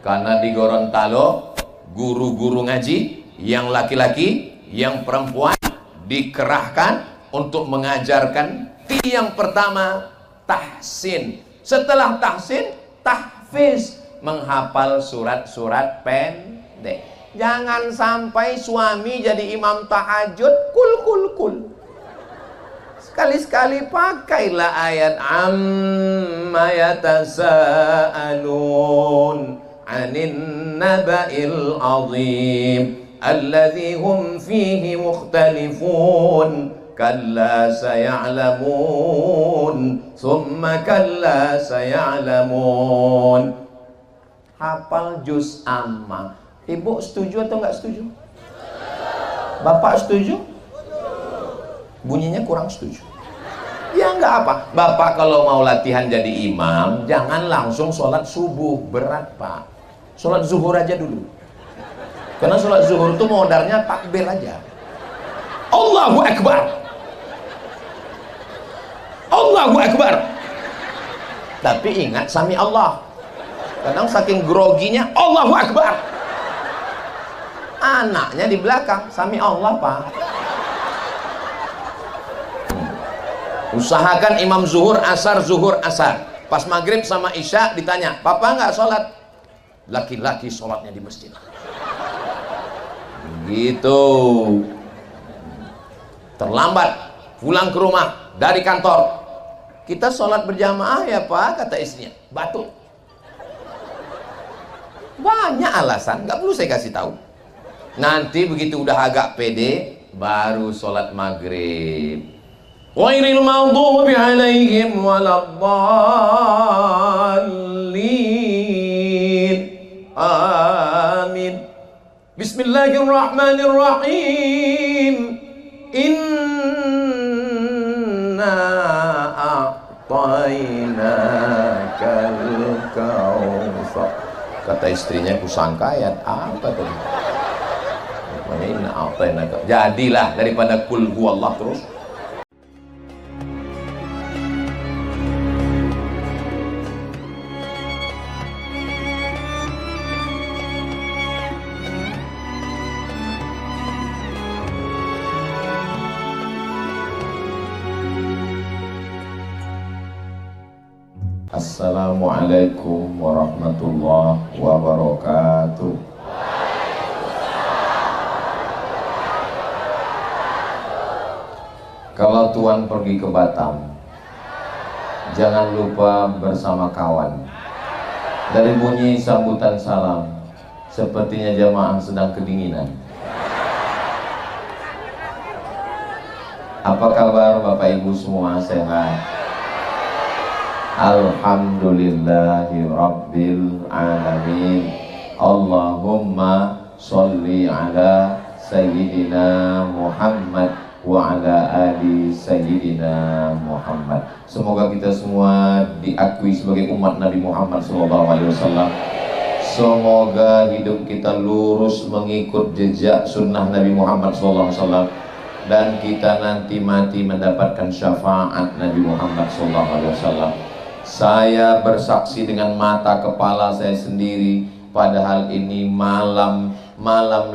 Karena di Gorontalo guru-guru ngaji yang laki-laki, yang perempuan dikerahkan untuk mengajarkan yang pertama tahsin. Setelah tahsin, tahfiz, menghafal surat-surat pendek. Jangan sampai suami jadi imam tahajud kul. Sekali-sekali pakailah ayat amma yatasaalun 'anin naba'il 'azim alladzi hum fihi mukhtalifun kalla saya'lamun thumma kalla saya'lamun. Hafal juz amma. Ibu setuju atau enggak setuju? Bapak setuju? Bunyinya kurang setuju. Ya enggak apa. Bapak kalau mau latihan jadi imam, jangan langsung sholat subuh, berat Pak. Sholat zuhur aja dulu. Karena sholat zuhur itu modalnya takbir aja. Allahu Akbar, Allahu Akbar. Tapi ingat sami Allah. Kadang saking groginya Allahu Akbar, anaknya di belakang sami Allah Pak. Usahakan imam zuhur asar. Pas maghrib sama isya ditanya, papa nggak sholat? Laki-laki sholatnya di masjid. Gitu. Terlambat pulang ke rumah dari kantor, kita sholat berjamaah ya Pak, kata istrinya. Batuk. Banyak alasan, nggak perlu saya kasih tahu. Nanti begitu udah agak pede, baru sholat maghrib. Ghairil maghdubi alaihim waladdallin. Amin. Bismillahirrahmanirrahim. Inna a'tainakal kautsar. Kata istrinya, kusangka ayat apa tadi? Inna a'tainakal. Jadilah daripada kul huwallah terus. Assalamualaikum warahmatullahi wabarakatuh. Kalau Tuan pergi ke Batam, jangan lupa bersama kawan. Dari bunyi sambutan salam, sepertinya jamaah sedang kedinginan. Apa kabar Bapak Ibu semua, sehat? Alhamdulillahi Rabbil Alamin. Allahumma sholli ala Sayyidina Muhammad wa ala ali Sayyidina Muhammad. Semoga kita semua diakui sebagai umat Nabi Muhammad SAW. Semoga hidup kita lurus mengikut jejak sunnah Nabi Muhammad SAW, dan kita nanti mati mendapatkan syafaat Nabi Muhammad SAW. Saya bersaksi dengan mata kepala saya sendiri, padahal ini malam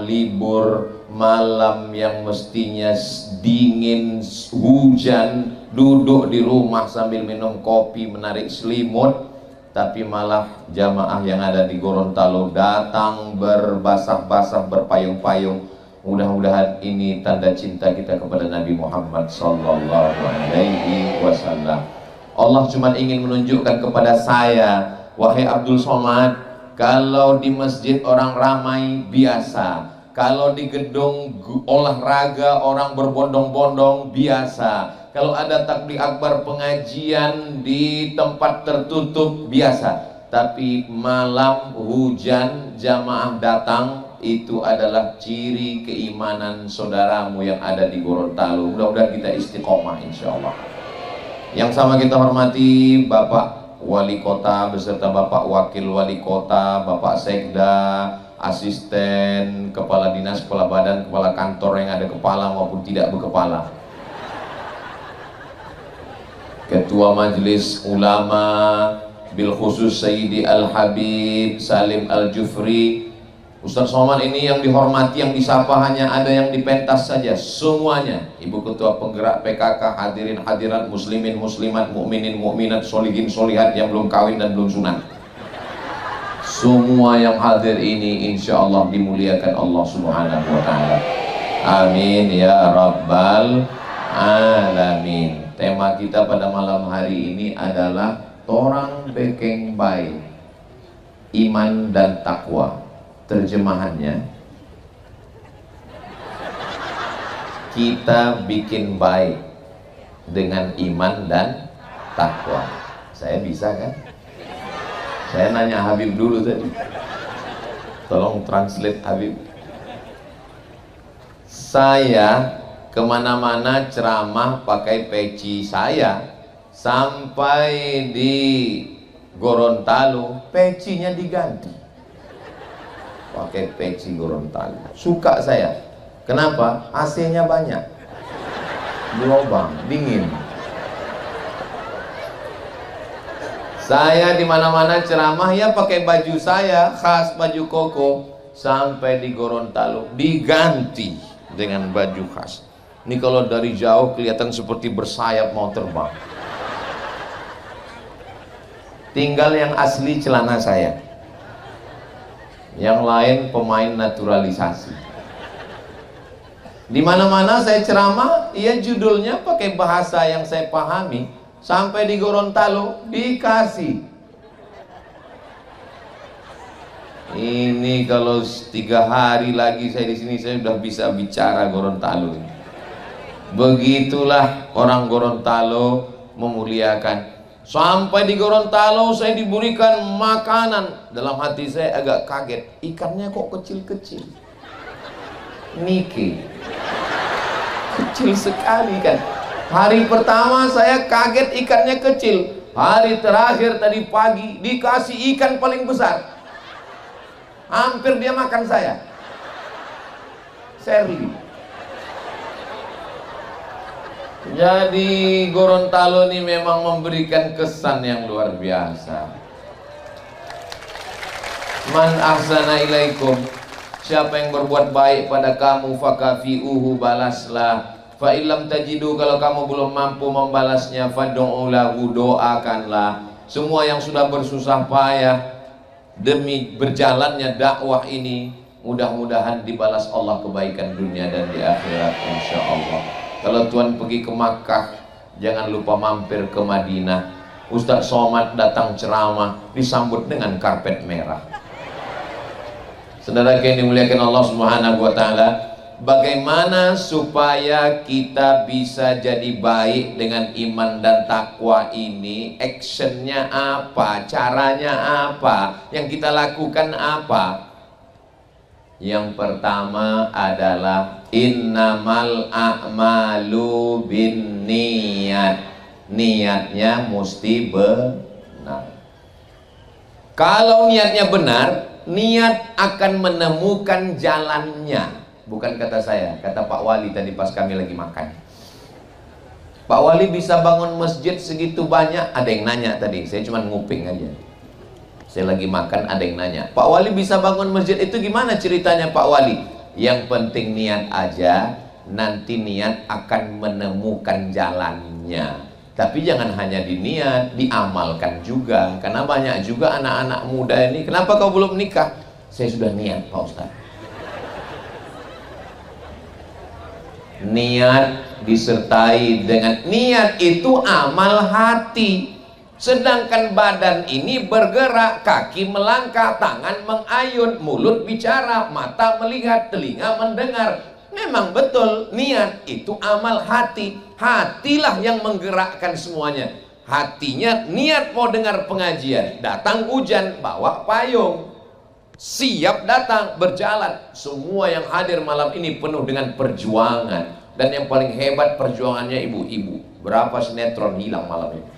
libur, malam yang mestinya dingin, hujan, duduk di rumah sambil minum kopi, menarik selimut, tapi malah jamaah yang ada di Gorontalo datang berbasah-basah, berpayung-payung. Mudah-mudahan ini tanda cinta kita kepada Nabi Muhammad sallallahu alaihi wasallam. Allah cuma ingin menunjukkan kepada saya, wahai Abdul Somad, kalau di masjid orang ramai biasa, kalau di gedung olahraga orang berbondong-bondong biasa, kalau ada takbir akbar pengajian di tempat tertutup biasa, tapi malam hujan jamaah datang, itu adalah ciri keimanan saudaramu yang ada di Gorontalo. Mudah-mudahan kita istiqomah insyaallah. Yang sama kita hormati Bapak Wali Kota beserta Bapak Wakil Wali Kota, Bapak Sekda, asisten, kepala dinas, kepala badan, kepala kantor yang ada kepala maupun tidak berkepala, Ketua Majelis Ulama, bil khusus Sayyidi Al-Habib Salim Al-Jufri. Ustaz Somad ini yang dihormati, yang disapa hanya ada yang dipentas saja semuanya. Ibu Ketua Penggerak PKK, hadirin hadirat, muslimin muslimat, mukminin mukminat, solihin solihat yang belum kawin dan belum sunat. Semua yang hadir ini insya Allah dimuliakan Allah Subhanahu wa Ta'ala. Amin ya Rabbal Alamin. Tema kita pada malam hari ini adalah Torang Bekeng Baik, Iman dan Takwa. Terjemahannya, kita bikin baik dengan iman dan takwa. Saya bisa kan? Saya nanya Habib dulu tadi. Tolong translate Habib. Saya kemana-mana ceramah pakai peci saya. Sampai di Gorontalo pecinya diganti, pakai peci Gorontalo. Suka saya. Kenapa? AC-nya banyak, lubang, dingin. Saya di mana-mana ceramah ya pakai baju saya khas, baju koko. Sampai di Gorontalo diganti dengan baju khas. Ini kalau dari jauh kelihatan seperti bersayap mau terbang. Tinggal yang asli celana saya, yang lain pemain naturalisasi. Di mana-mana saya ceramah, ya judulnya pakai bahasa yang saya pahami. Sampai di Gorontalo dikasih. Ini kalau 3 hari lagi saya di sini, saya sudah bisa bicara Gorontalo. Begitulah orang Gorontalo memuliakan. Sampai di Gorontalo saya diberikan makanan. Dalam hati saya agak kaget, ikannya kok kecil-kecil. Nike kecil sekali kan. Hari pertama saya kaget ikannya kecil. Hari terakhir tadi pagi dikasih ikan paling besar. Hampir dia makan saya. Serli. Jadi Gorontalo ini memang memberikan kesan yang luar biasa. Man ahsana ilaikum, siapa yang berbuat baik pada kamu, fakafi'uhu, balaslah. Fa illam tajidu, kalau kamu belum mampu membalasnya, fad'u lahu, doakanlah. Semua yang sudah bersusah payah demi berjalannya dakwah ini, mudah-mudahan dibalas Allah kebaikan dunia dan di akhirat insyaallah. Kalau Tuhan pergi ke Makkah, jangan lupa mampir ke Madinah. Ustaz Somad datang ceramah disambut dengan karpet merah. Saudara yang dimuliakan Allah Subhanahu wa Ta'ala, bagaimana supaya kita bisa jadi baik dengan iman dan takwa ini? Actionnya apa? Caranya apa? Yang kita lakukan apa? Yang pertama adalah innamal a'malu bin niat. Niatnya mesti benar. Kalau niatnya benar, niat akan menemukan jalannya. Bukan kata saya, kata Pak Wali tadi pas kami lagi makan. Pak Wali bisa bangun masjid segitu banyak. Ada yang nanya tadi, saya cuma nguping aja. Saya lagi makan, ada yang nanya, Pak Wali bisa bangun masjid itu gimana ceritanya Pak Wali? Yang penting niat aja, nanti niat akan menemukan jalannya. Tapi jangan hanya diniat, diamalkan juga. Karena banyak juga anak-anak muda ini, kenapa kau belum nikah? Saya sudah niat Pak Ustaz. Niat disertai dengan niat itu amal hati. Sedangkan badan ini bergerak, kaki melangkah, tangan mengayun, mulut bicara, mata melihat, telinga mendengar. Memang betul, niat itu amal hati. Hatilah yang menggerakkan semuanya. Hatinya niat mau dengar pengajian, datang hujan, bawa payung, siap datang, berjalan. Semua yang hadir malam ini penuh dengan perjuangan. Dan yang paling hebat perjuangannya ibu-ibu. Berapa sinetron hilang malam ini?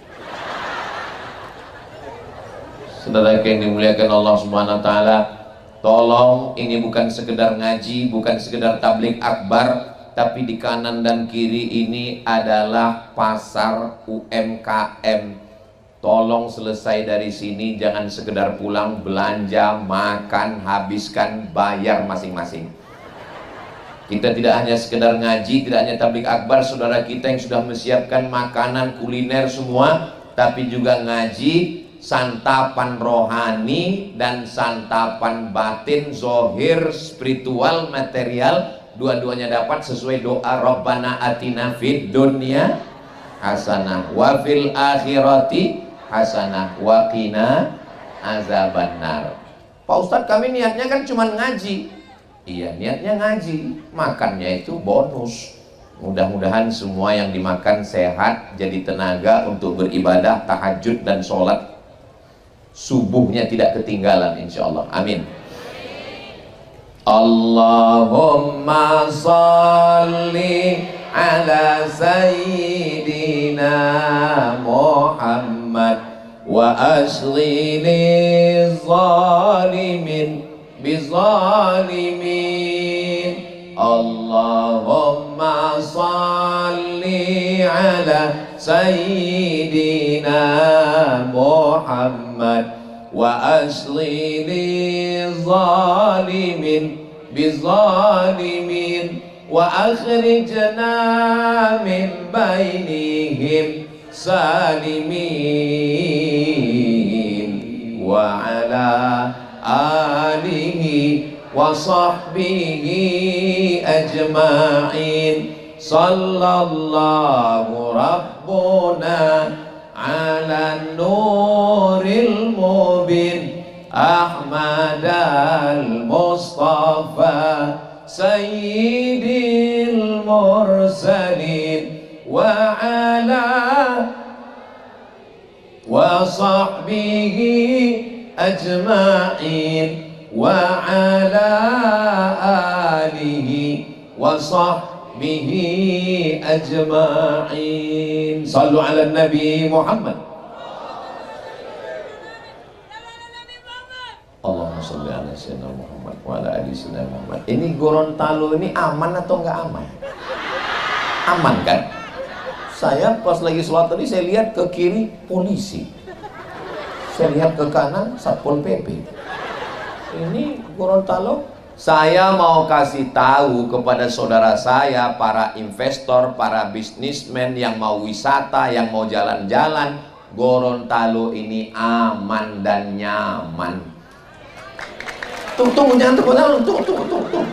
Saudara yang dimuliakan Allah Subhanahu wa Ta'ala, tolong, ini bukan sekedar ngaji, bukan sekedar tabligh akbar, tapi di kanan dan kiri ini adalah pasar UMKM. tolong selesai dari sini jangan sekedar pulang, belanja, makan, habiskan, bayar masing-masing. Kita tidak hanya sekedar ngaji, tidak hanya tabligh akbar, saudara kita yang sudah menyiapkan makanan, kuliner semua, tapi juga ngaji, santapan rohani dan santapan batin, zohir, spiritual, material, dua-duanya dapat sesuai doa Rabbana atina fid dunya hasanah wa fil akhirati hasanah wa qina azabannar. Pak Ustadz, kami niatnya kan cuma ngaji. Iya, niatnya ngaji, makannya itu bonus. Mudah-mudahan semua yang dimakan sehat, jadi tenaga untuk beribadah, tahajud dan sholat subuhnya tidak ketinggalan insyaallah. Amin. Allahumma salli ala sayyidina Muhammad wa asghili zalimin bizalimin. Allahumma salli ala sayyidina Muhammad wa asghili zalimin bizalimin wa akhrijna min bainihim salimin wa ala alihi wa sahbihi ajma'in. Sallallahu rabbuna ala nuril mubin Ahmad al-Mustafa sayyidil mursalin wa ala wa sahbihi ajma'in wa ala alihi wa sahbihi ajma'in. Sallu ala Nabi Muhammad. Allahumma sholli ala sayyidina Muhammad wa ala ali sayyidina Muhammad. Ini Gorontalo ini aman atau enggak aman? Aman kan? Saya pas lagi sholat tadi saya lihat ke kiri polisi, saya lihat ke kanan Satpol PP. Ini Gorontalo. Saya mau kasih tahu kepada saudara saya, para investor, para bisnismen yang mau wisata, yang mau jalan-jalan, Gorontalo ini aman dan nyaman. Tunggu, jangan tunggu.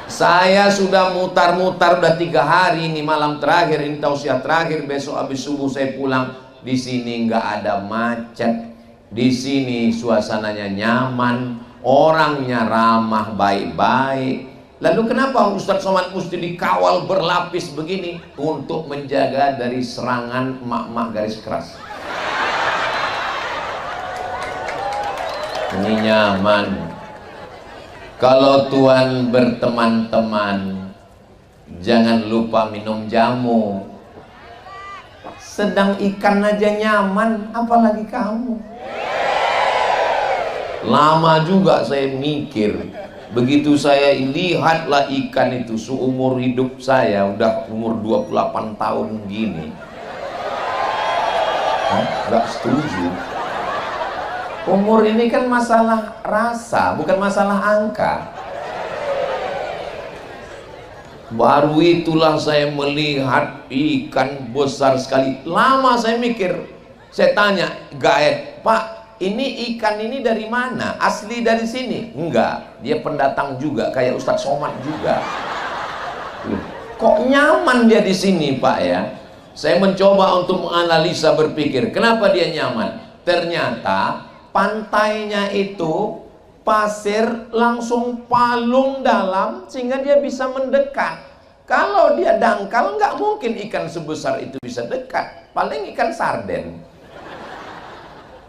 Saya sudah mutar-mutar udah 3 hari, ini malam terakhir, ini tausiah terakhir, besok habis subuh saya pulang. Di sini nggak ada macet, di sini suasananya nyaman, orangnya ramah, baik-baik. Lalu kenapa Ustadz Somad mesti dikawal berlapis begini? Untuk menjaga dari serangan emak-emak garis keras. Ini nyaman. Kalau Tuhan berteman-teman, jangan lupa minum jamu. Sedang ikan aja nyaman, apalagi kamu. Lama juga saya mikir. Begitu saya lihatlah ikan itu, seumur hidup saya, udah umur 28 tahun gini. Gak setuju. Umur ini kan masalah rasa, bukan masalah angka. Baru itulah saya melihat ikan besar sekali. Lama saya mikir, saya tanya guide, Pak, ini ikan ini dari mana? Asli dari sini? Enggak, dia pendatang juga, kayak Ustadz Somad juga. Kok nyaman dia di sini, Pak ya? Saya mencoba untuk menganalisa, berpikir, kenapa dia nyaman? Ternyata pantainya itu pasir langsung palung dalam sehingga dia bisa mendekat. Kalau dia dangkal nggak mungkin ikan sebesar itu bisa dekat, paling ikan sarden.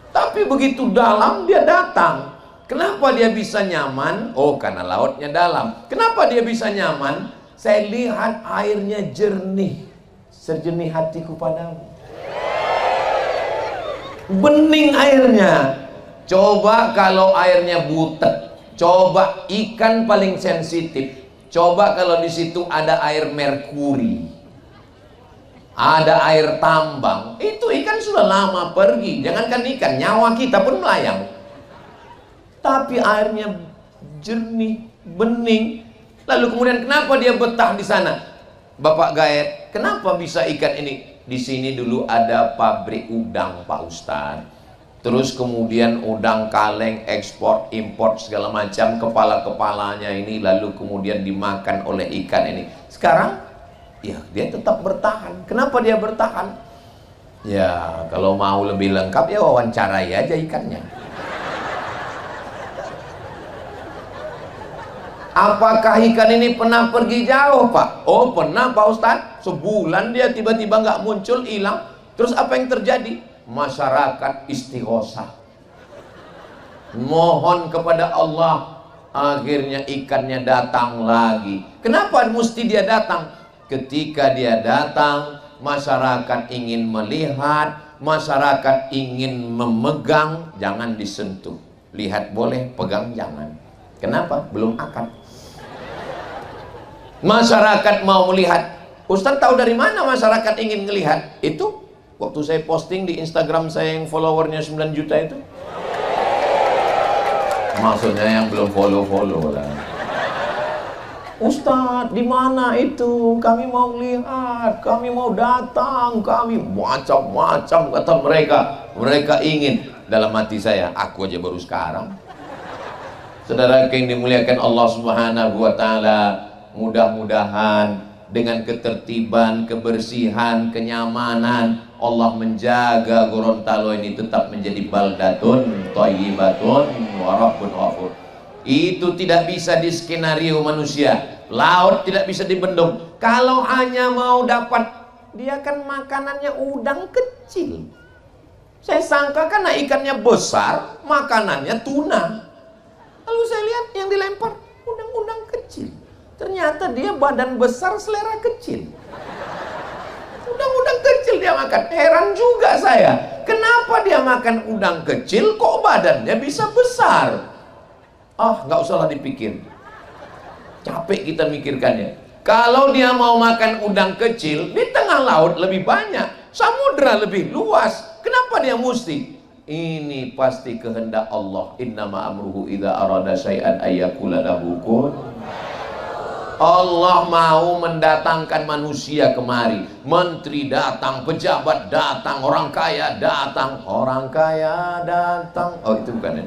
Tapi begitu dalam dia datang. Kenapa dia bisa nyaman? Oh, karena lautnya dalam. Kenapa dia bisa nyaman? Saya lihat airnya jernih, sejernih hatiku padamu. Bening airnya. Coba kalau airnya butek, coba ikan paling sensitif. Coba kalau di situ ada air merkuri. ada air tambang, itu ikan sudah lama pergi. Jangankan ikan, nyawa kita pun melayang. Tapi airnya jernih, bening. Lalu kemudian kenapa dia betah di sana? Bapak Gaet, kenapa bisa ikan ini? Di sini dulu ada pabrik udang, Pak Ustadz. Terus kemudian udang kaleng, ekspor, import segala macam, kepala-kepalanya ini lalu kemudian dimakan oleh ikan ini. Sekarang, ya dia tetap bertahan. Kenapa dia bertahan? Ya, kalau mau lebih lengkap ya wawancarai aja ikannya. Apakah ikan ini pernah pergi jauh, Pak? Oh, pernah, Pak Ustadz. Sebulan dia tiba-tiba nggak muncul, hilang. Terus apa yang terjadi? Masyarakat istighosah, mohon kepada Allah. Akhirnya ikannya datang lagi. Kenapa mesti dia datang? Ketika dia datang, masyarakat ingin melihat, masyarakat ingin memegang, jangan disentuh. Lihat boleh, pegang jangan. Kenapa? Belum akad. Masyarakat mau melihat. Ustaz tahu dari mana masyarakat ingin melihat? Itu waktu saya posting di Instagram saya yang followernya 9 juta itu. Maksudnya yang belum follow lah. Ustaz, di mana itu? Kami mau lihat, kami mau datang, kami macam-macam kata mereka. Mereka ingin. Dalam hati saya, aku aja baru sekarang. Saudara yang dimuliakan Allah Subhanahu wa taala, mudah-mudahan dengan ketertiban, kebersihan, kenyamanan Allah menjaga Gorontalo ini tetap menjadi baldatun thayyibatun wa rabbun ghafur. Itu tidak bisa di skenario manusia. Laut tidak bisa dibendung. Kalau hanya mau dapat, dia kan makanannya udang kecil. Saya sangka karena ikannya besar, makanannya tuna. Lalu saya lihat yang dilempar udang-udang kecil. Ternyata dia badan besar, selera kecil. Udang-udang kecil dia makan. Heran juga saya. Kenapa dia makan udang kecil kok badannya bisa besar? Nggak usah lah dipikir. Capek kita mikirkannya. Kalau dia mau makan udang kecil, di tengah laut lebih banyak. Samudra lebih luas. Kenapa dia mesti? Ini pasti kehendak Allah. Innama amruhu idza arada syai'an ayyakula lahu kun. Allah mau mendatangkan manusia kemari. Menteri datang, pejabat datang, orang kaya datang. Orang kaya datang. Oh, itu bukan ya?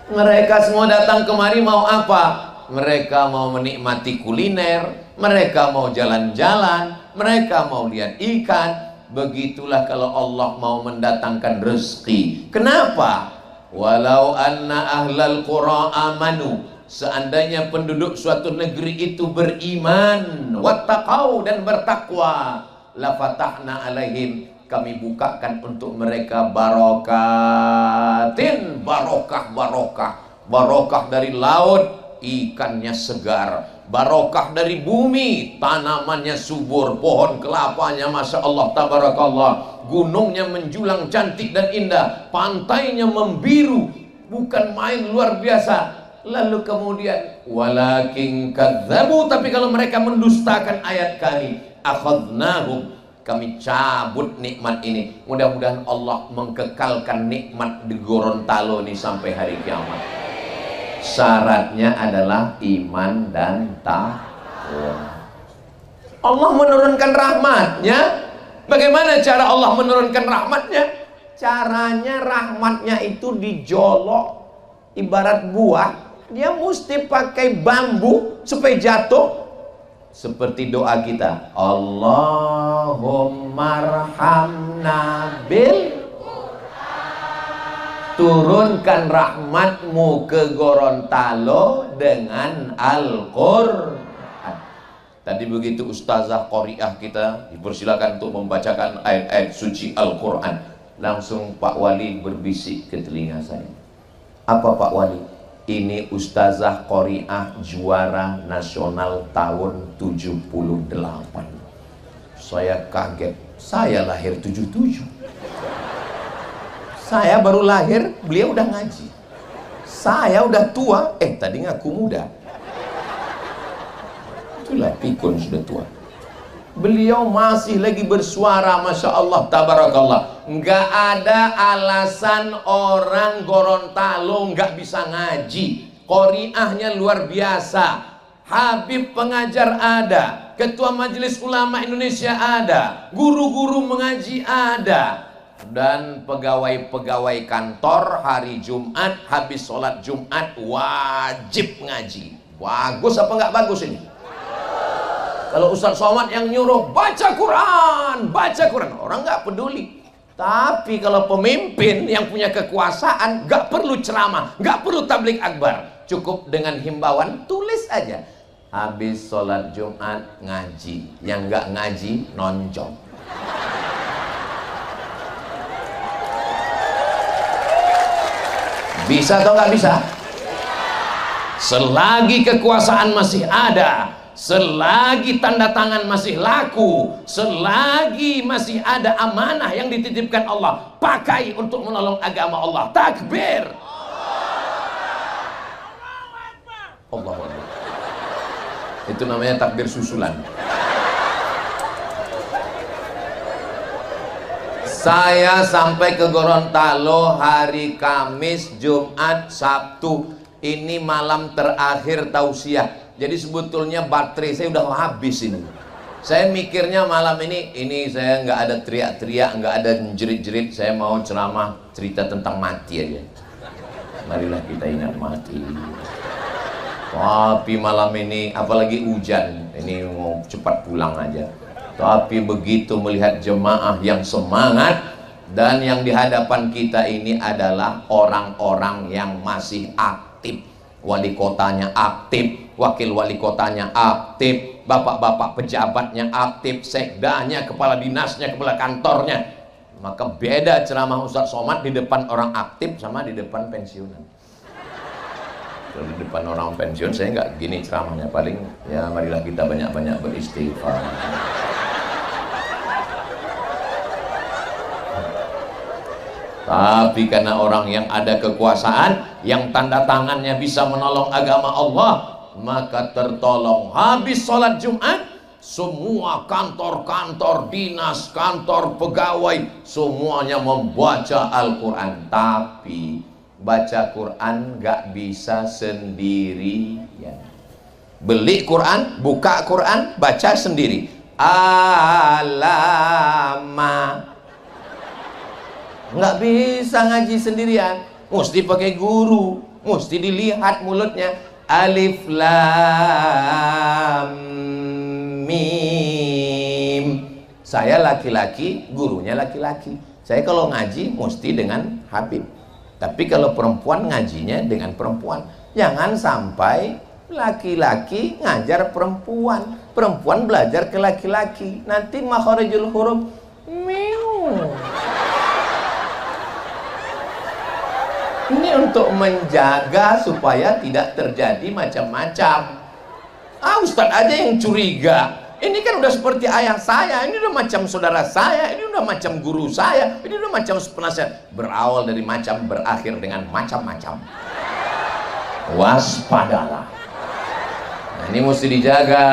Mereka semua datang kemari mau apa? Mereka mau menikmati kuliner, mereka mau jalan-jalan, mereka mau lihat ikan. Begitulah kalau Allah mau mendatangkan rezeki. Kenapa? Walau anna ahlal qura amanu, seandainya penduduk suatu negeri itu beriman, wattaqau dan bertakwa, la fatahna alaihim, kami bukakan untuk mereka barokatin, barokah dari laut, ikannya segar, barokah dari bumi, tanamannya subur, pohon kelapanya masya Allah tabarakallah, gunungnya menjulang cantik dan indah, pantainya membiru, bukan main luar biasa. Lalu kemudian walakin kadzabu, tapi kalau mereka mendustakan ayat kami, akhadnahum, kami cabut nikmat ini. Mudah-mudahan Allah mengkekalkan nikmat di Gorontalo ini sampai hari kiamat. Syaratnya adalah iman dan takwa. Allah menurunkan rahmatnya. Bagaimana cara Allah menurunkan rahmatnya? Caranya rahmatnya itu dijolok. Ibarat buah, dia mesti pakai bambu supaya jatuh. Seperti doa kita, Allahumma arhamna bil Qur'an. Turunkan rahmatmu ke Gorontalo dengan Al-Qur'an. Tadi begitu ustazah qoriah kita dipersilakan untuk membacakan ayat-ayat suci Al-Qur'an. Langsung Pak Wali berbisik ke telinga saya. Apa Pak Wali? Ini ustazah qoriah juara nasional tahun 78. Saya kaget. Saya lahir 77. Saya baru lahir, beliau udah ngaji. Saya udah tua, tadi ngaku muda. Itulah pikun sudah tua. Beliau masih lagi bersuara, Masya Allah, tabarakallah. Nggak ada alasan orang Gorontalo nggak bisa ngaji. Qoriahnya luar biasa. Habib pengajar ada, Ketua Majelis Ulama Indonesia ada, guru-guru mengaji ada, dan pegawai-pegawai kantor hari Jumat habis sholat Jumat wajib ngaji. Bagus apa nggak bagus ini? Kalau Ustaz Somad yang nyuruh baca Quran, orang nggak peduli. Tapi kalau pemimpin yang punya kekuasaan, nggak perlu ceramah, nggak perlu tablik akbar, cukup dengan himbauan tulis aja. Habis sholat Jumat ngaji, yang nggak ngaji nonjok. Bisa atau nggak bisa? Selagi kekuasaan masih ada, selagi tanda tangan masih laku, selagi masih ada amanah yang dititipkan Allah, pakai untuk menolong agama Allah. Takbir. Allahu Akbar. Itu namanya takbir susulan. Saya sampai ke Gorontalo hari Kamis, Jumat, Sabtu. Ini malam terakhir tausiah. Jadi sebetulnya baterai saya udah habis ini. Saya mikirnya malam ini saya nggak ada teriak-teriak, nggak ada jerit-jerit. Saya mau ceramah cerita tentang mati aja. Marilah kita ingat mati. Tapi malam ini apalagi hujan, ini mau cepat pulang aja. Tapi begitu melihat jemaah yang semangat, dan yang di hadapan kita ini adalah orang-orang yang masih aktif. Wali kotanya aktif, wakil wali kotanya aktif, bapak-bapak pejabatnya aktif, sekdanya, kepala dinasnya, kepala kantornya. Maka beda ceramah Ustaz Somad di depan orang aktif sama di depan pensiunan. Kalau di depan orang pensiun saya nggak gini ceramahnya, paling ya marilah kita banyak-banyak beristighfar. Tapi karena orang yang ada kekuasaan, yang tanda tangannya bisa menolong agama Allah, maka tertolong. Habis sholat Jumat, semua kantor-kantor dinas, kantor pegawai, semuanya membaca Al-Quran. Tapi baca Quran gak bisa sendirian. Beli Quran, buka Quran, baca sendiri. Alama. Nggak bisa ngaji sendirian, mesti pakai guru, mesti dilihat mulutnya. Alif lam mim. Saya laki-laki, gurunya laki-laki. Saya kalau ngaji mesti dengan Habib. Tapi kalau perempuan ngajinya dengan perempuan. Jangan sampai laki-laki ngajar perempuan, perempuan belajar ke laki-laki. Nanti makharijul huruf miu. Ini untuk menjaga supaya tidak terjadi macam-macam. Ustadz aja yang curiga. Ini kan udah seperti ayah saya, ini udah macam saudara saya, ini udah macam guru saya, ini udah macam penasihat. Berawal dari macam, berakhir dengan macam-macam. Waspadalah. Nah, ini mesti dijaga.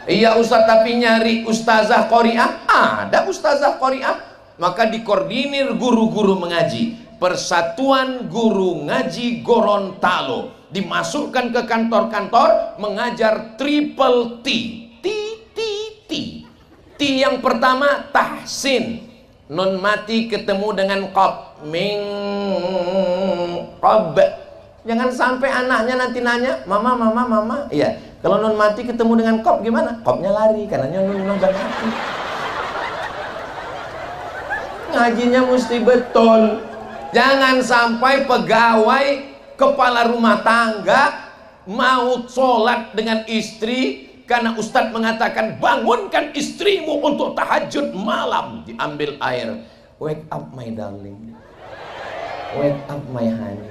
Iya Ustadz, tapi nyari ustazah qoriah, ada ustazah qoriah. Maka dikoordinir guru-guru mengaji. Persatuan Guru Ngaji Gorontalo dimasukkan ke kantor-kantor mengajar triple T. T yang pertama tahsin, nun mati ketemu dengan qab, ming qab. Jangan sampai anaknya nanti nanya, mama. Iya, kalau nun mati ketemu dengan qab gimana? Qabnya lari, karenanya nun udah mati. Ngajinya mesti betul. Jangan sampai pegawai kepala rumah tangga mau sholat dengan istri karena Ustadz mengatakan bangunkan istrimu untuk tahajud malam. Diambil air, wake up my darling, wake up my honey.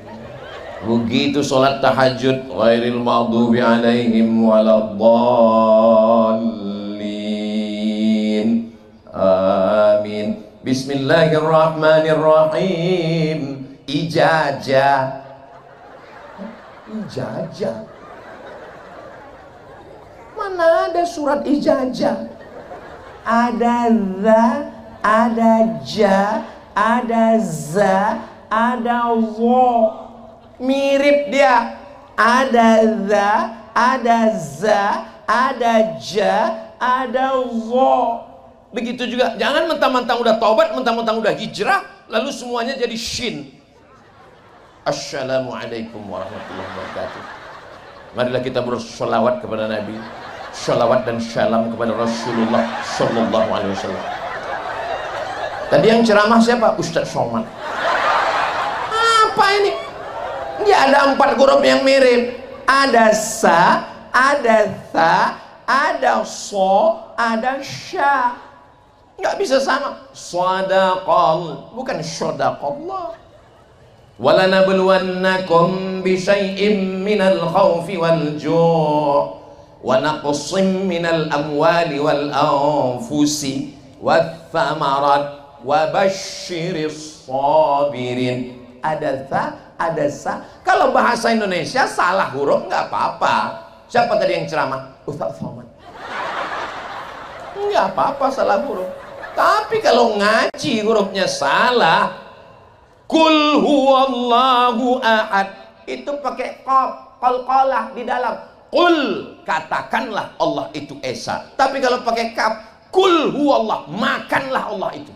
Begitu sholat tahajud, ghairil maghdubi alaihim waladdallin, amin. Bismillahirrahmanirrahim. Ijazah. Mana ada surat ijazah? ada za, ada ja, ada za, ada wo. Mirip dia. Ada za, ada za, ada ja, ada wo. Begitu juga. Jangan mentang-mentang udah taubat, mentang-mentang udah hijrah, lalu semuanya jadi shin. Assalamualaikum warahmatullahi wabarakatuh. Marilah kita bersolawat kepada Nabi, sholawat dan salam kepada Rasulullah Sallallahu Alaihi Wasallam. Tadi yang ceramah siapa? Ustaz Somad. Apa ini? Dia ada 4 huruf yang mirip. Ada sa, ada tha, ada so, ada sya. Nggak bisa sama. Shadaqal, bukan syadaqallah. Walanabluwannakum bisyai'im minal khawfi wal ju' wa naqsim minal amwali wal anfusi wath thamarat wa basyiris sabirin. Ada tha, ada sa. Kalau bahasa Indonesia salah huruf nggak apa-apa. Siapa tadi yang ceramah? Ustaz Somad. Nggak apa-apa salah huruf. Tapi kalau ngaji hurufnya salah, Kul huwallahu ahad, itu pakai qaf, qalqalah di dalam. Kul, katakanlah Allah itu esa. Tapi kalau pakai kaf, kul huwallah, makanlah Allah itu.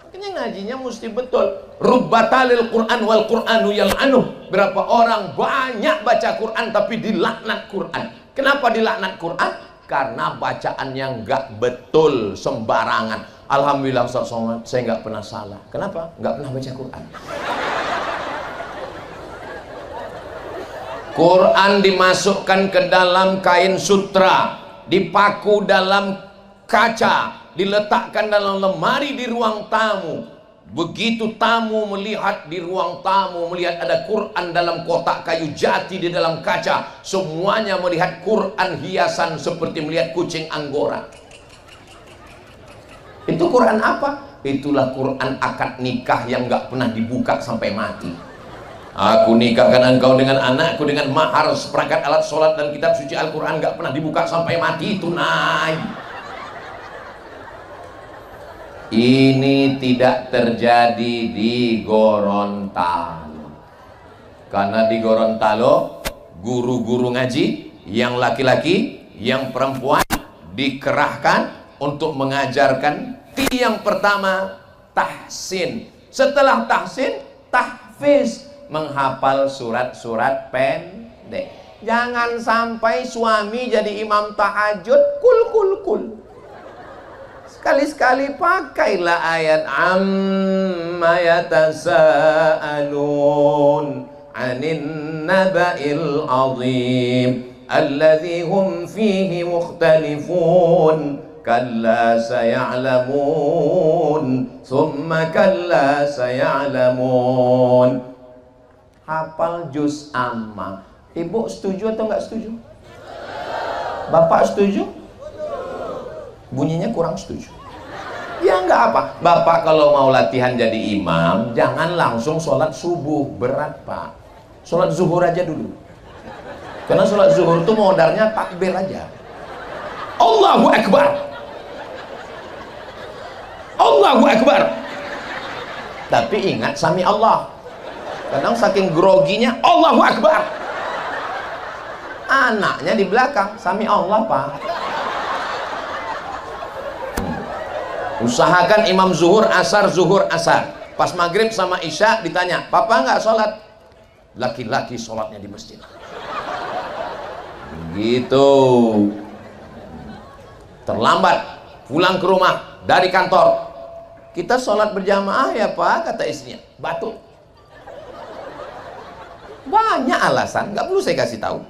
Makanya ngajinya mesti betul. Rubbatalil Quran wal Quranu yal'anuh. Berapa orang banyak baca Quran tapi dilaknat Quran. Kenapa dilaknat Quran? Karena bacaannya nggak betul, sembarangan. Alhamdulillah Ustaz Somad, saya nggak pernah salah. Kenapa? Nggak pernah baca Quran. Quran dimasukkan ke dalam kain sutra, dipaku dalam kaca, diletakkan dalam lemari di ruang tamu. Begitu tamu melihat di ruang tamu, melihat ada Quran dalam kotak kayu jati di dalam kaca, semuanya melihat Quran hiasan seperti melihat kucing Anggora. Itu Quran apa? Itulah Quran akad nikah yang nggak pernah dibuka sampai mati. Aku nikahkan engkau dengan anakku dengan mahar seperangkat alat sholat dan kitab suci Al-Quran, nggak pernah dibuka sampai mati. Tunai. Ini tidak terjadi di Gorontalo. Karena di Gorontalo guru-guru ngaji yang laki-laki, yang perempuan dikerahkan untuk mengajarkan. Yang pertama tahsin, setelah tahsin tahfiz, menghafal surat-surat pendek. Jangan sampai suami jadi imam tahajud kul. Sekali-sekali pakailah ayat amma yatasaalun anin naba'il azim alladzi hum fihi mukhtalifun. Kalla saya'lamun summa kalla saya'lamun. Hafal juz amma. Ibu setuju atau enggak setuju? Bapak setuju? Bunyinya kurang setuju. Ya enggak apa. Bapak kalau mau latihan jadi imam, jangan langsung sholat subuh, berat Pak. Sholat zuhur aja dulu. Karena sholat zuhur itu modalnya takbir aja. Allahu Akbar, Allahu Akbar. Tapi ingat sami Allah. Kadang saking groginya Allahu Akbar, anaknya di belakang sami Allah Pak. Usahakan imam zuhur asar. Pas maghrib sama isya ditanya, papa nggak sholat? Laki-laki sholatnya di masjid. Begitu. Terlambat pulang ke rumah dari kantor, kita sholat berjamaah ya Pak, kata istrinya. Batuk. Banyak alasan, nggak perlu saya kasih tahu.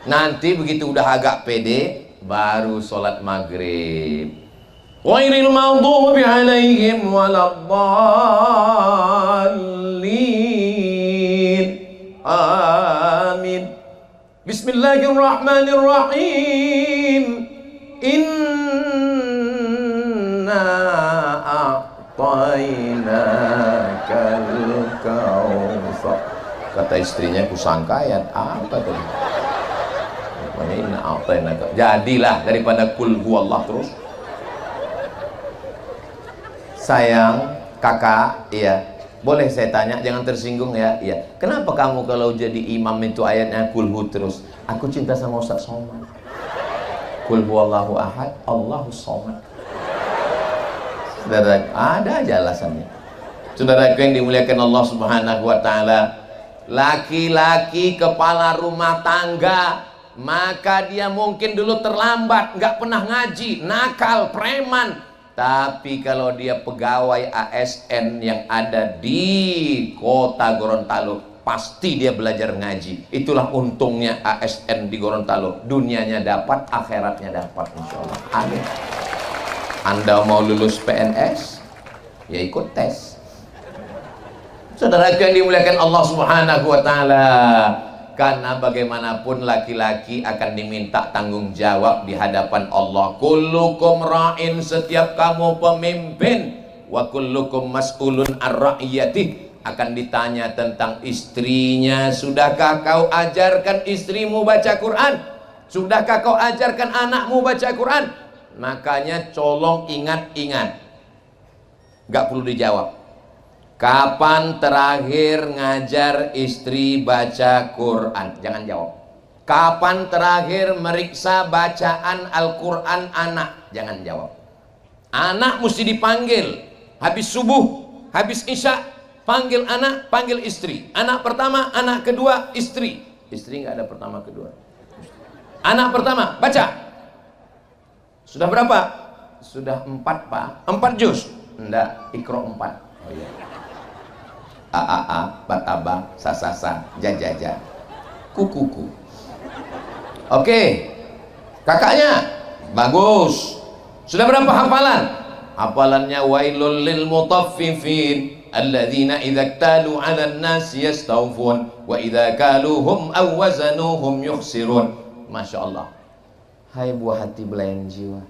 Nanti begitu udah agak pede, baru sholat maghrib. Ghairil maghdubi alaihim waladdallin. Amin. Bismillahirrahmanirrahim. Inna a'tainakal kautsar. Kata istrinya, kusangka ayat apa tadi? Inna a'tainaka. Jadilah daripada kul huwallah terus Sayang, kakak, iya. Boleh saya tanya, jangan tersinggung ya. Iya. Kenapa kamu kalau jadi imam itu ayatnya kulhu terus? Aku cinta sama Ustaz Somad. Kul huwallahu ahad, Allahus somad. Saudara, ada aja alasannya. Saudaraku yang dimuliakan Allah Subhanahu wa taala, laki-laki kepala rumah tangga, maka dia mungkin dulu terlambat, nggak pernah ngaji, nakal, preman. Tapi kalau dia pegawai ASN yang ada di kota Gorontalo, pasti dia belajar ngaji. Itulah untungnya ASN di Gorontalo. Dunianya dapat, akhiratnya dapat, insya Allah. Amin. Anda mau lulus PNS, ya ikut tes. Saudara yang dimuliakan Allah Subhanahu wa taala, karena bagaimanapun laki-laki akan diminta tanggung jawab di hadapan Allah. Kullukum ra'in, setiap kamu pemimpin, wa kullukum mas'ulun ar-ra'iyatih, akan ditanya tentang istrinya. Sudahkah kau ajarkan istrimu baca Quran? Sudahkah kau ajarkan anakmu baca Quran? Makanya colong ingat-ingat, gak perlu dijawab. Kapan terakhir ngajar istri baca Quran? Jangan jawab. Kapan terakhir meriksa bacaan Al-Quran anak? Jangan jawab. Anak mesti dipanggil habis subuh, habis isya, panggil anak, panggil istri. Anak pertama, anak kedua, istri. Istri nggak ada pertama kedua. Anak pertama, baca. Sudah berapa? Sudah 4 pak. 4 juz? Enggak, Iqra 4. Oh iya. A, bataba, sasasa, jajaja, kukuku. Oke, kakaknya bagus. Sudah berapa hafalan? Hafalannya wailul lil mutaffifin alladzina idza iktalu 'alan nasi yastawfun wa idza kaluhum aw wazanuhum yukhsirun. Masya Allah. Hai buah hati belayan jiwa,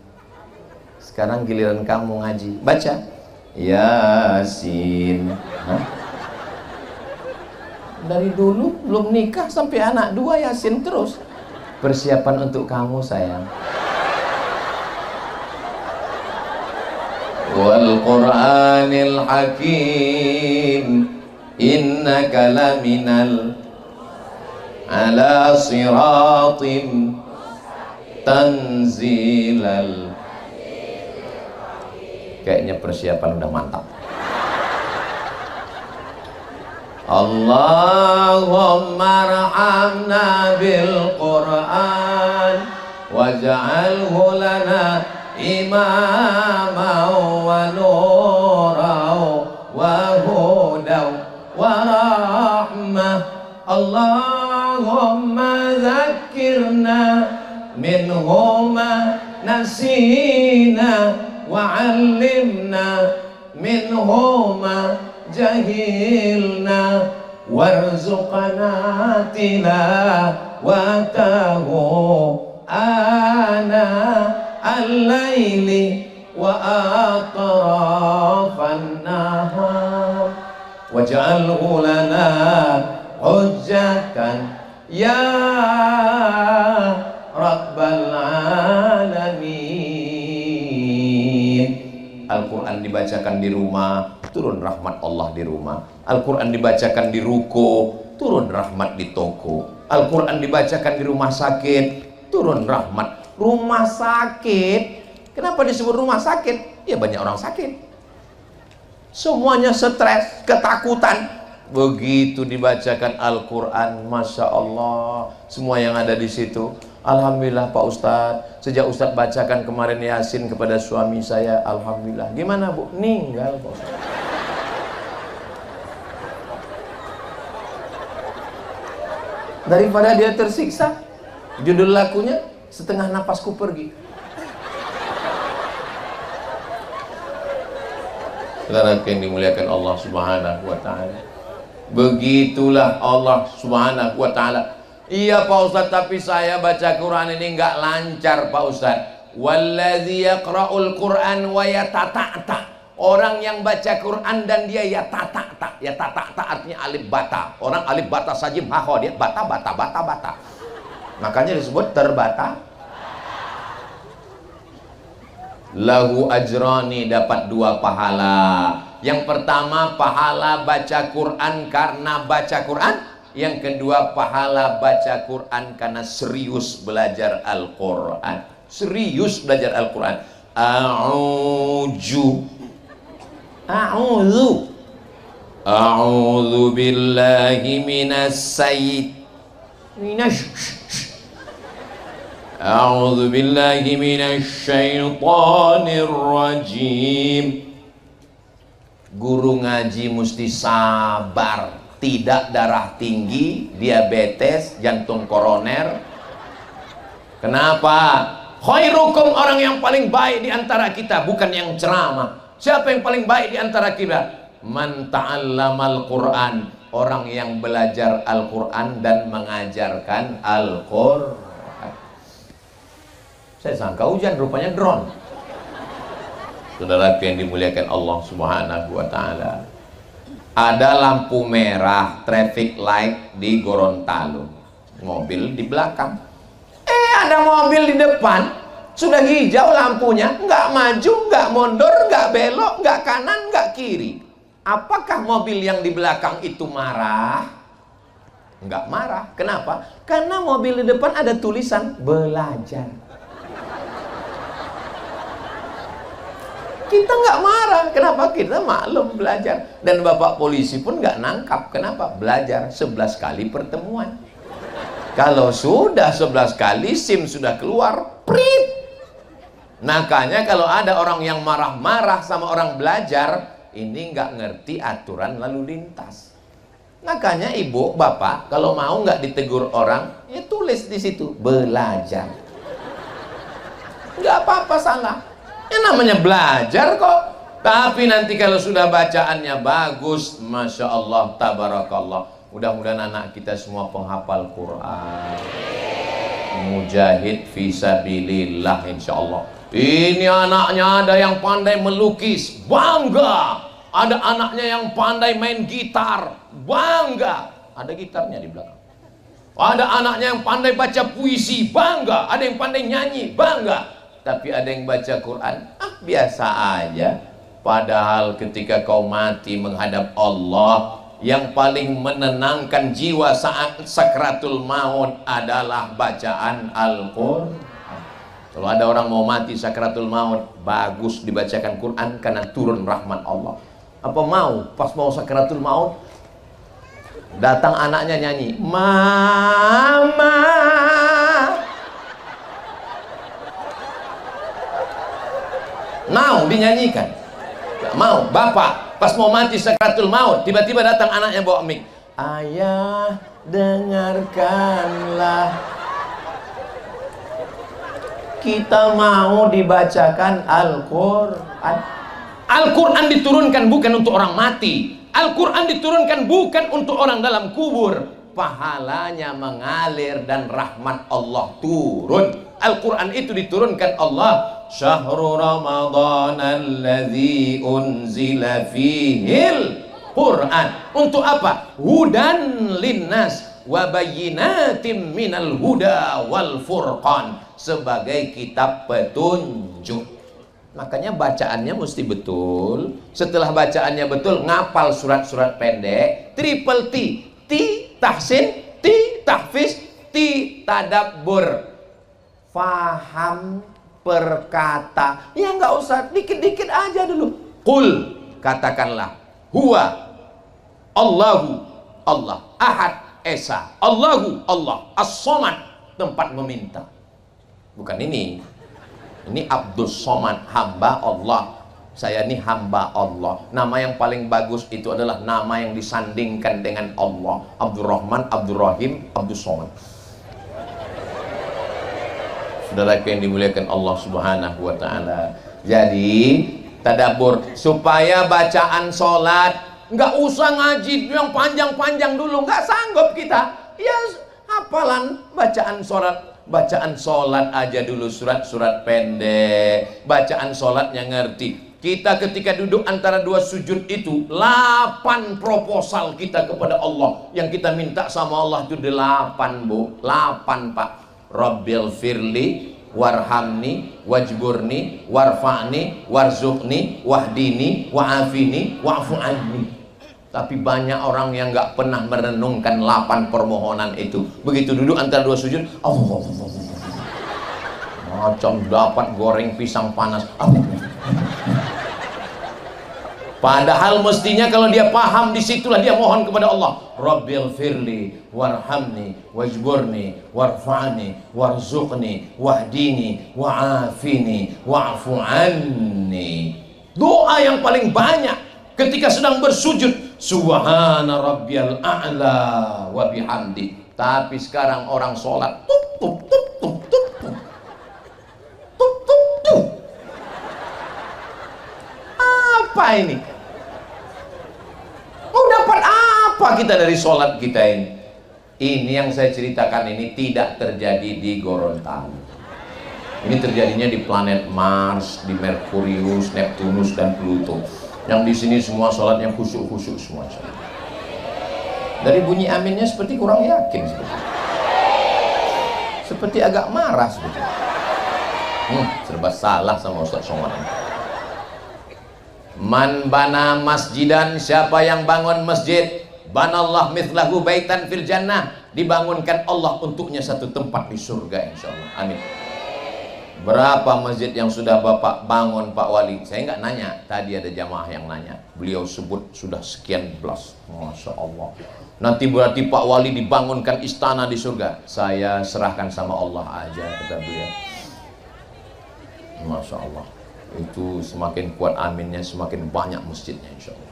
sekarang giliran kamu ngaji. Baca Yasin. Hah? Dari dulu belum nikah sampai anak 2 Yasin terus. Persiapan untuk kamu sayang. Wal Qur'anil Hakim innaka laminal ala siratim tanzilal. Kayaknya persiapan udah mantap. Allahumma arhamna bil Qur'an waj'alhu lana imaman wa nuran wa hudan wa rahmah. Allahumma zakkirna minhu ma nasina wa 'allimna minhu ma jahilna warzuqna tilawatahu ana al-laili wa atrafan nahar waj'alhu lana hujjatan ya rabbal alamin. Al-Quran dibacakan di rumah, turun rahmat Allah di rumah. Al-Quran dibacakan di ruko, turun rahmat di toko. Al-Quran dibacakan di rumah sakit, turun rahmat. Rumah sakit, kenapa disebut rumah sakit? Ya banyak orang sakit, semuanya stres, ketakutan. Begitu dibacakan Al-Quran, Masya Allah, semua yang ada di situ. Alhamdulillah Pak Ustadz, sejak Ustadz bacakan kemarin Yasin kepada suami saya, alhamdulillah. Gimana Bu? Ninggal Pak Ustadz. Daripada dia tersiksa, judul lagunya Setengah Napasku Pergi. Saudara yang dimuliakan Allah Subhanahu wa taala. Begitulah Allah Subhanahu wa taala. Iya Pak Ustadz, tapi saya baca Quran ini nggak lancar Pak Ustadz. Walladzi yaqra'ul Quran wa yatata'ta. Orang yang baca Quran dan dia yatata'ta. Yatata'ta artinya alif bata. Orang alif bata sajim haho, dia bata bata bata bata. Makanya disebut terbata. lahu ajrani, dapat 2 pahala. Yang pertama pahala baca Quran karena baca Quran. Yang kedua pahala baca Quran karena serius belajar Al-Quran. Serius belajar Al-Quran. A'udzu billahi A'udzu billahi minasyaitonir rajim. Guru ngaji mesti sabar, tidak darah tinggi, diabetes, jantung koroner. Kenapa? Khairukum, orang yang paling baik di antara kita, bukan yang ceramah. Siapa yang paling baik di antara kita? Man ta'allamal Qur'an, orang yang belajar Al-Qur'an dan mengajarkan Al-Qur'an. Saya sangka hujan, rupanya drone. Saudara yang dimuliakan Allah Subhanahu wa taala. Ada lampu merah traffic light di Gorontalo. Mobil di belakang. Ada mobil di depan. Sudah hijau lampunya, nggak maju, nggak mundur, nggak belok, nggak kanan, nggak kiri. Apakah mobil yang di belakang itu marah? Nggak marah. Kenapa? Karena mobil di depan ada tulisan belajar. Kita nggak marah. Kenapa? Kita maklum belajar. Dan bapak polisi pun nggak nangkap. Kenapa? Belajar 11 kali pertemuan. Kalau sudah 11 kali SIM sudah keluar, prit. Makanya kalau ada orang yang marah-marah sama orang belajar, ini nggak ngerti aturan lalu lintas. Makanya ibu, bapak, kalau mau nggak ditegur orang, ya tulis di situ belajar. Nggak apa-apa salah. Ya namanya belajar kok. Tapi nanti kalau sudah bacaannya bagus, Masya Allah, Tabarakallah. Mudah-mudahan anak kita semua penghafal Quran, mujahid fisabilillah, insya Allah. Ini anaknya ada yang pandai melukis, bangga. Ada anaknya yang pandai main gitar, bangga. Ada gitarnya di belakang. Ada anaknya yang pandai baca puisi, bangga. Ada yang pandai nyanyi, bangga. Tapi ada yang baca Quran, biasa aja. Padahal ketika kau mati menghadap Allah, yang paling menenangkan jiwa saat sakratul maut adalah bacaan Al-Quran. Kalau ada orang mau mati sakratul maut, bagus dibacakan Quran karena turun rahmat Allah. Apa mau pas mau sakratul maut datang anaknya nyanyi, Mama, mau dinyanyikan? Gak mau. Bapak pas mau mati sakratul maut, tiba-tiba datang anaknya bawa mic, Ayah dengarkanlah, kita mau dibacakan Al-Quran. Al-Quran diturunkan bukan untuk orang mati. Al-Quran diturunkan bukan untuk orang dalam kubur. Pahalanya mengalir dan rahmat Allah turun. Al-Quran itu diturunkan Allah. Syahrul Ramadan alladzi unzila fihil Quran. Untuk apa? Hudan linnas wa bayyinatim minal huda wal furqan. Sebagai kitab petunjuk. Makanya bacaannya mesti betul. Setelah bacaannya betul, ngapal surat-surat pendek. Triple T. T tahsin, T tahfiz, T tadabbur. Faham perkata. Ya nggak usah, dikit-dikit aja dulu. Qul, katakanlah. Huwa Allahu Allah. Ahad Esa. Allahu Allah. As-Somad, tempat meminta. Bukan ini. Ini Abdus Somad, hamba Allah. Saya ini hamba Allah. Nama yang paling bagus itu adalah nama yang disandingkan dengan Allah. Abdurrahman, Abdurrahim, Abdus Somad. Saudara yang dimuliakan Allah Subhanahu wa taala. Jadi, tadabbur supaya bacaan sholat nggak usah ngaji yang panjang-panjang dulu, nggak sanggup kita. Ya, hafalan bacaan sholat. Bacaan sholat aja dulu, surat-surat pendek. Bacaan sholatnya ngerti. Kita ketika duduk antara dua sujud itu 8 proposal kita kepada Allah. Yang kita minta sama Allah itu 8 bu, 8 pak. Rabbil firli warhamni, wajburni, warfa'ni, warzuqni, wahdini, wa'afini, wa'fu anni. Tapi banyak orang yang nggak pernah merenungkan 8 permohonan itu. Begitu duduk antara dua sujud, Allah, macam dapat goreng pisang panas. Padahal mestinya kalau dia paham, disitulah dia mohon kepada Allah, Rabbil firli warhamni wajburni warfa'ni warzuqni wahdini wa'afini wa'fu anni. Doa yang paling banyak ketika sedang bersujud, subhana rabbiyal a'la wa bihamdi. Tapi sekarang orang sholat tup tup tup tup tup tup tup tup tup. Apa ini? Mau dapat apa kita dari sholat kita ini? Ini yang saya ceritakan ini tidak terjadi di Gorontalo. Ini terjadinya di planet Mars, di Merkurius, Neptunus, dan Pluto. Yang di sini semua sholatnya khusyuk-khusyuk semua. Dari bunyi aminnya seperti kurang yakin, seperti agak marah seperti. Serba salah sama Ustaz Somad. Man bana masjidan, siapa yang bangun masjid, banallah mithlahu baitan fil jannah, dibangunkan Allah untuknya satu tempat di surga insyaallah. Amin. Berapa masjid yang sudah Bapak bangun Pak Wali? Saya nggak nanya, tadi ada jamaah yang nanya. Beliau sebut sudah sekian belas. Masya Allah. Nanti berarti Pak Wali dibangunkan istana di surga. Saya serahkan sama Allah aja, kata beliau. Masya Allah. Itu semakin kuat aminnya, semakin banyak masjidnya insya Allah.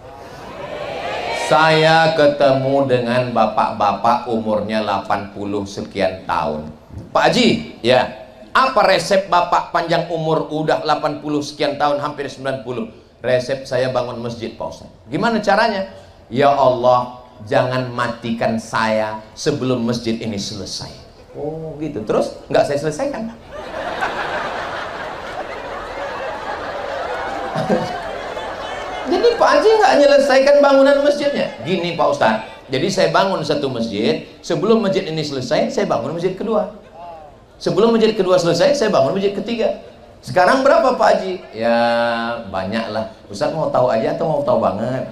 Saya ketemu dengan bapak-bapak umurnya 80 sekian tahun. Pak Haji, ya, apa resep bapak panjang umur udah 80 sekian tahun, hampir 90? Resep saya bangun masjid Pak Ustaz. Gimana caranya? Ya Allah, jangan matikan saya sebelum masjid ini selesai. Oh gitu, terus nggak saya selesaikan. Jadi Pak Haji nggak menyelesaikan bangunan masjidnya. Gini Pak Ustadz, jadi saya bangun satu masjid, sebelum masjid ini selesai saya bangun masjid kedua, sebelum masjid kedua selesai saya bangun masjid ketiga. Sekarang berapa Pak Haji? Ya banyak lah. Ustadz mau tahu aja atau mau tahu banget?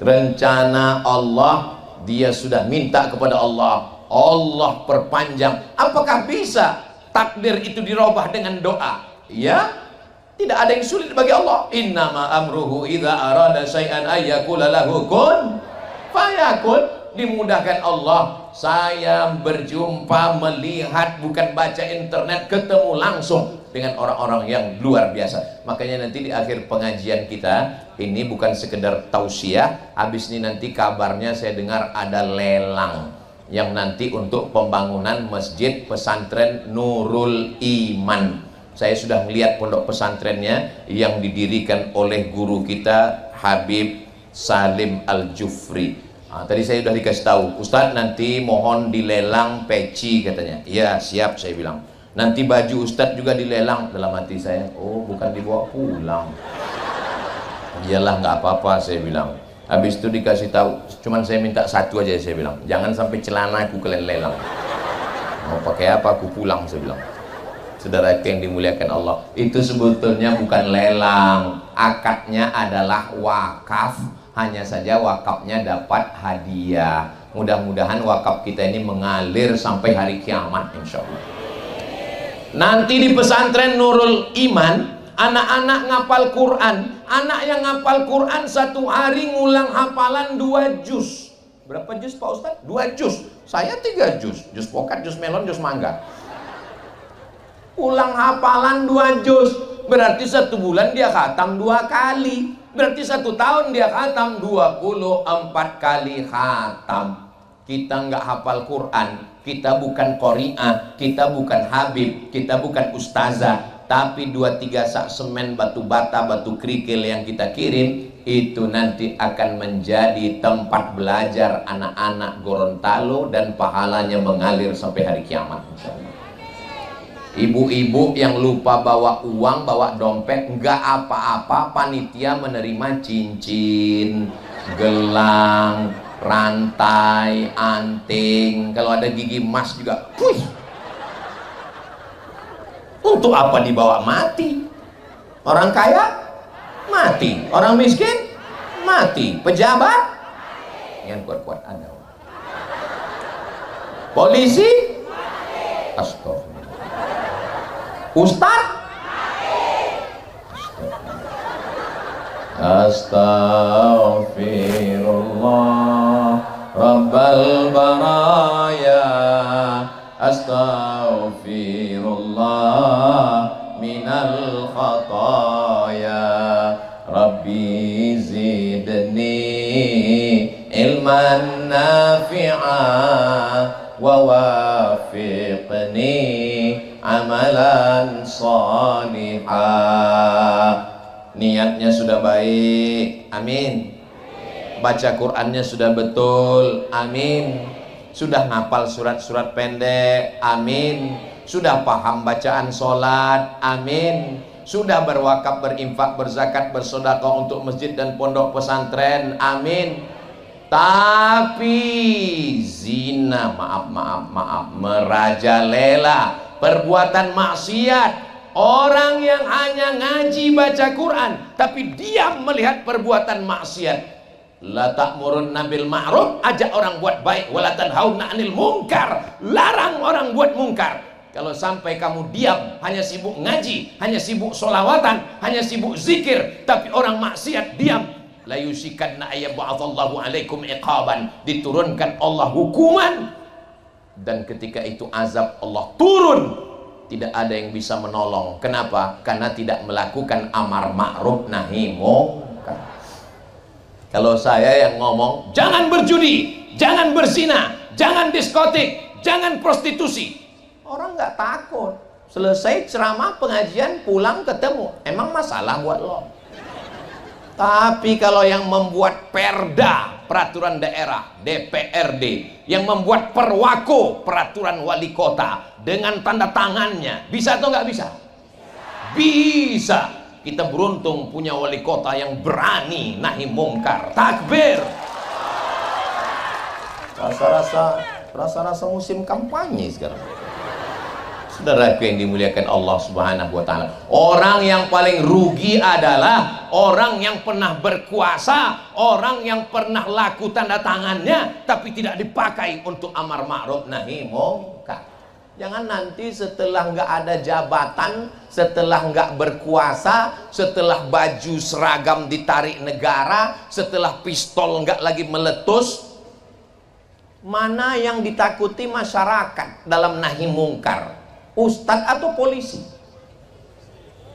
Rencana Allah, dia sudah minta kepada Allah, Allah perpanjang. Apakah bisa takdir itu dirubah dengan doa? Ya, tidak ada yang sulit bagi Allah. Innama amruhu idza arada syai'an ayyakula lahu kun fayakun. Dimudahkan Allah. Saya berjumpa, melihat, bukan baca internet, ketemu langsung dengan orang-orang yang luar biasa. Makanya nanti di akhir pengajian kita ini bukan sekedar tausiah. Habis ini nanti kabarnya saya dengar ada lelang yang nanti untuk pembangunan masjid pesantren Nurul Iman. Saya sudah melihat pondok pesantrennya yang didirikan oleh guru kita Habib Salim Al-Jufri. Tadi saya sudah dikasih tahu, Ustadz nanti mohon dilelang peci katanya. Iya siap, saya bilang. Nanti baju Ustadz juga dilelang. Dalam hati saya, oh bukan dibawa pulang. Iyalah nggak apa-apa, saya bilang. Habis itu dikasih tahu, cuman saya minta satu aja, saya bilang. Jangan sampai celana aku kalian lelang. Mau pakai apa aku pulang, saya bilang. Saudara yang dimuliakan Allah, itu sebetulnya bukan lelang, akadnya adalah wakaf. Hanya saja wakafnya dapat hadiah. Mudah-mudahan wakaf kita ini mengalir sampai hari kiamat insya Allah. Nanti di pesantren Nurul Iman, anak-anak ngapal Quran. Anak yang ngapal Quran satu hari ngulang hafalan 2 juz. Berapa juz Pak Ustadz? 2 juz. Saya 3 juz. Juz pokat, juz melon, juz mangga. Ulang hafalan 2 juz. Berarti 1 bulan dia khatam 2 kali. Berarti 1 tahun dia khatam 24 kali khatam. Kita nggak hafal Quran, kita bukan qori'ah, kita bukan habib, kita bukan ustazah, tapi 2-3 sak semen, batu bata, batu kerikil yang kita kirim itu nanti akan menjadi tempat belajar anak-anak Gorontalo dan pahalanya mengalir sampai hari kiamat insyaallah. Ibu-ibu yang lupa bawa uang, bawa dompet, nggak apa-apa, panitia menerima cincin, gelang, rantai, anting, kalau ada gigi emas juga. Untuk apa dibawa mati? Orang kaya mati, orang miskin mati, pejabat yang kuat-kuat ada, polisi astagfirullah, ustaz astaghfirullah rabbal baraya astaghfirullah minal khataya rabbi zidni ilman nafi'a wa wafiqni amalan salihah. Niatnya sudah baik, amin. Baca Qur'annya sudah betul, amin. Sudah ngapal surat-surat pendek, amin. Sudah paham bacaan sholat, amin. Sudah berwakaf, berinfak, berzakat, bersedekah untuk masjid dan pondok pesantren, amin. Tapi zina, maaf, merajalela, perbuatan maksiat, orang yang hanya ngaji baca Quran tapi diam melihat perbuatan maksiat. La ta'murunna bil ma'ruf, ajak orang buat baik, wala tanhauna 'anil munkar, larang orang buat mungkar. Kalau sampai kamu diam, hanya sibuk ngaji, hanya sibuk sholawatan, hanya sibuk zikir, tapi orang maksiat diam, la yusikanna ayyab'atsallahu 'alaikum iqaban, diturunkan Allah hukuman, dan ketika itu azab Allah turun, tidak ada yang bisa menolong. Kenapa? Karena tidak melakukan amar ma'ruf nahi munkar. Kalau saya yang ngomong, jangan berjudi, jangan berzina, jangan diskotik, jangan prostitusi, orang nggak takut. Selesai ceramah pengajian pulang ketemu, emang masalah buat lo. Tapi kalau yang membuat perda, peraturan daerah, DPRD, yang membuat perwako, peraturan wali kota, dengan tanda tangannya, bisa atau nggak bisa? Bisa. Kita beruntung punya wali kota yang berani nahi mungkar. Takbir. Rasa-rasa musim kampanye sekarang. Saudaraku yang dimuliakan Allah Subhanahu wa taala, orang yang paling rugi adalah orang yang pernah berkuasa, orang yang pernah laku tanda tangannya tapi tidak dipakai untuk amar ma'ruf nahi munkar. Jangan nanti setelah nggak ada jabatan, setelah nggak berkuasa, setelah baju seragam ditarik negara, setelah pistol nggak lagi meletus, mana yang ditakuti masyarakat dalam nahi mungkar? Ustadz atau polisi?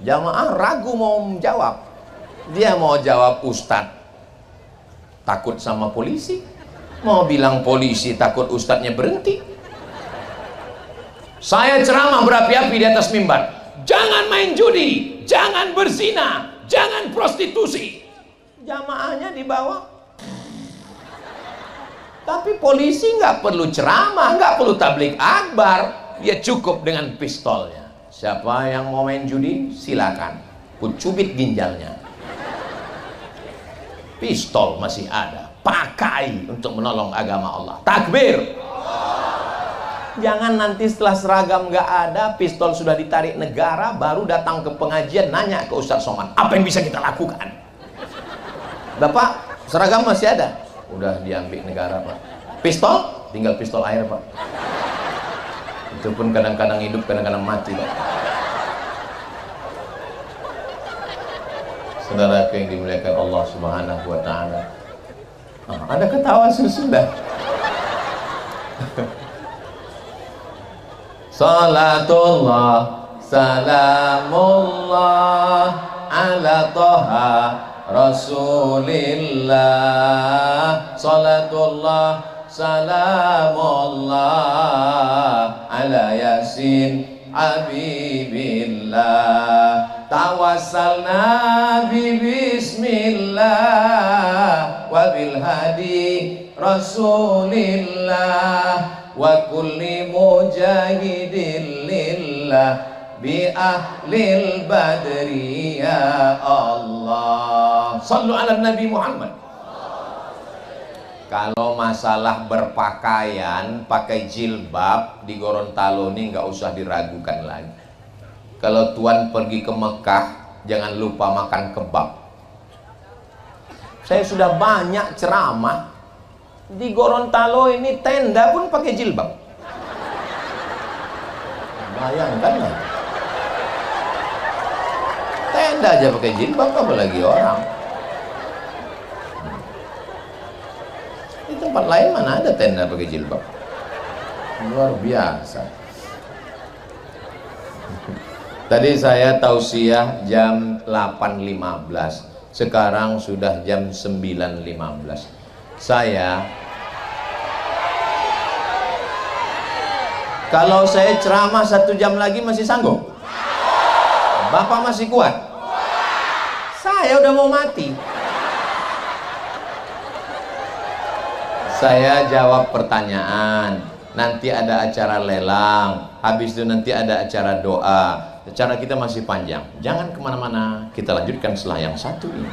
Jamaah ragu mau menjawab. Dia mau jawab ustadz, takut sama polisi. Mau bilang polisi, takut ustadznya berhenti. Saya ceramah berapi-api di atas mimbar, jangan main judi, jangan berzina, jangan prostitusi. Jamaahnya dibawa. Tapi polisi nggak perlu ceramah, nggak perlu tablik akbar. Dia cukup dengan pistolnya. Siapa yang mau main judi, silakan. Ku cubit ginjalnya. Pistol masih ada, pakai untuk menolong agama Allah. Takbir. Jangan nanti setelah seragam nggak ada, pistol sudah ditarik negara, baru datang ke pengajian nanya ke Ustaz Somad, apa yang bisa kita lakukan? Bapak, seragam masih ada? Udah diambil negara, Pak. Pistol? Tinggal pistol air, Pak. Itu pun kadang-kadang hidup, kadang-kadang mati, Pak. Saudara yang dimuliakan Allah Subhanahu wa taala. Ada ketawa sudah. Salatullah salamullah ala toha rasulillah. Salatullah salamullah ala yasin habibillah. Tawassalna bi bismillah wa bil hadi rasulillah wa kulli mujahidin lillah bi ahlil badri ya Allah. Sallu ala Nabi Muhammad. Kalau masalah berpakaian, pakai jilbab di Gorontalo ini nggak usah diragukan lagi. kalau Tuan pergi ke Mekah, jangan lupa makan kebab. Saya sudah banyak ceramah di Gorontalo ini, tenda pun pakai jilbab. Bayangkan lah, tenda aja pakai jilbab, apalagi orang. Di tempat lain mana ada tenda pakai jilbab? Luar biasa. Tadi saya tausiah jam 8.15, sekarang sudah jam 9.15. Kalau saya ceramah 1 jam lagi masih sanggup? Bapak masih kuat? Saya udah mau mati. Saya jawab pertanyaan, nanti ada acara lelang, habis itu nanti ada acara doa. Acara kita masih panjang, jangan kemana-mana, kita lanjutkan setelah yang satu ini.